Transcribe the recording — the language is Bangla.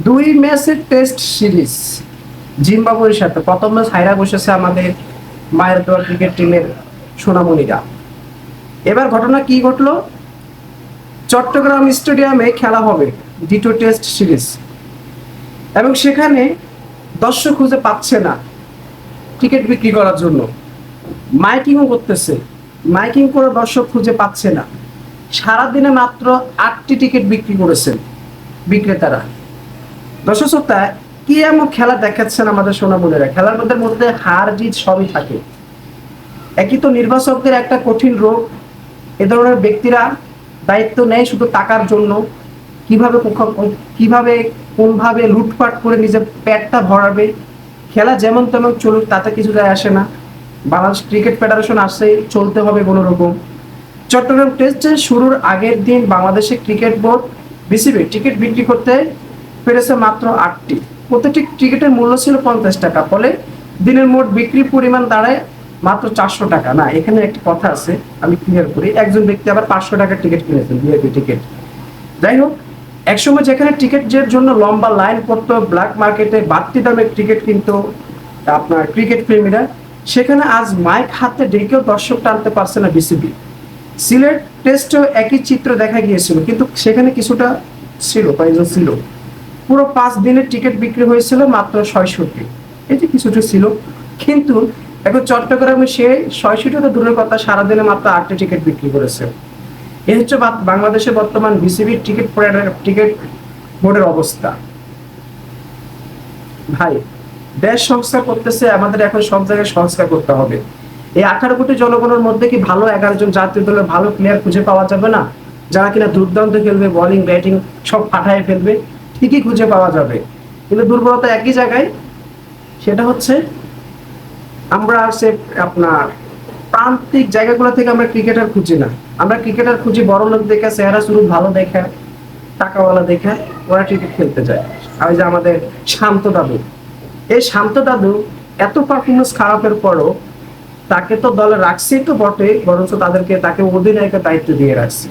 দুই ম্যাচের টেস্ট সিরিজ জিম্বাবুয়ের সাথে। প্রথম ম্যাচ হাইরা বসেছে আমাদের মায়ের দোয়া ক্রিকেট টিমের সোনামণিরা। এবার ঘটনা কি ঘটলো, চট্টগ্রাম স্টেডিয়ামে খেলা হবে দ্বিতীয় টেস্ট সিরিজ, এবং সেখানে দর্শক খুঁজে পাচ্ছে না টিকিট বিক্রি করার জন্য। মাইকিংও করতেছে, মাইকিং করে দর্শক খুঁজে পাচ্ছে না। সারাদিনে মাত্র 8টি টিকিট বিক্রি করেছেন বিক্রেতারা। দর্শক শ্রোতা, কি এমন খেলা দেখাচ্ছেন আমাদের সোনামণিরা? খেলার মধ্যে হার জিত সবই থাকে। একই তো নির্বাচকদের একটা কঠিন রোগ, এ ধরনের ব্যক্তিরা দায়িত্ব নেয় শুধু টাকার জন্য। কিভাবে কিভাবে কোনভাবে লুটপাট করে নিজের পেটটা ভরাবে। খেলা যেমন তেমন চলুক, তাতে কিছু যায় আসে না। বাংলাদেশ ক্রিকেট ফেডারেশন আসছে, চলতে হবে কোনো রকম। চট্টগ্রাম টেস্টের শুরুর আগের দিন বাংলাদেশের ক্রিকেট বোর্ড বিসিবি টিকিট বিক্রি করতে পেরেছে মাত্র 8টি। প্রতিটি টিকিটের মূল্য ছিল 50 টাকা, ফলে দিনের মোট বিক্রির পরিমাণ দাঁড়ায় মাত্র 400 টাকা। না, এখানে একটি কথা আছে, আমি ক্লিয়ার করি। একজন ব্যক্তি আবার 500 টাকার টিকিট কিনেছেন, ভিআইপি টিকিট। যাই হোক, একসময় যেখানে টিকিটের জন্য লম্বা লাইন পড়তো, ব্ল্যাক মার্কেটে বাড়তি দামে টিকিট কিনতো আপনার ক্রিকেট প্রেমীরা, সেখানে আজ মাইক হাতে ডেকেও দর্শক টানতে পারছে না বিসিবি। সিলেট টেস্টেও একই চিত্র দেখা গিয়েছিল, কিন্তু সেখানে কিছুটা ছিল, কয়েকজন ছিল। পুরো 5 দিনের টিকিট বিক্রি হয়েছিল মাত্র 66। এটি কিছুটা ছিল, কিন্তু এখন চট্টগ্রামে সে 66 তো দূরের কথা, সারাদিনে মাত্র 8টি টিকিট বিক্রি করেছে। এই হচ্ছে বাংলাদেশের বর্তমান বিসিবির টিকিট বোর্ডের অবস্থা। ভাই, দেশ সংস্কার করতেছে, আমাদের এখন সব জায়গায় সংস্কার করতে হবে। এই 18 কোটি জনগণের মধ্যে কি ভালো 11 জন জাতীয় দলের ভালো প্লেয়ার খুঁজে পাওয়া যাবে না? যারা কিনা দুর্দান্ত খেলবে, বোলিং ব্যাটিং সব ফাটায় ফেলবে, ঠিকই খুঁজে পাওয়া যাবে। কিন্তু দুর্বলতা একই জায়গায়, সেটা হচ্ছে আমরা সে আপনার প্রান্তিক জায়গাগুলো থেকে আমরা ক্রিকেটার খুঁজি না। আমরা ক্রিকেটার খুঁজি বড় লোক দেখে, চেহারা শুরু ভালো দেখে, টাকাওয়ালা দেখে ওরা ক্রিকেট খেলতে যায়। আর ওই যে আমাদের শান্ত দাদু, এই শান্ত দাদু এত পারফরমেন্স খারাপের পরও তাকে তো দলে রাখছেই তো বটে, বরঞ্চ তাকে অধিনায়কের দায়িত্ব দিয়ে রাখছে।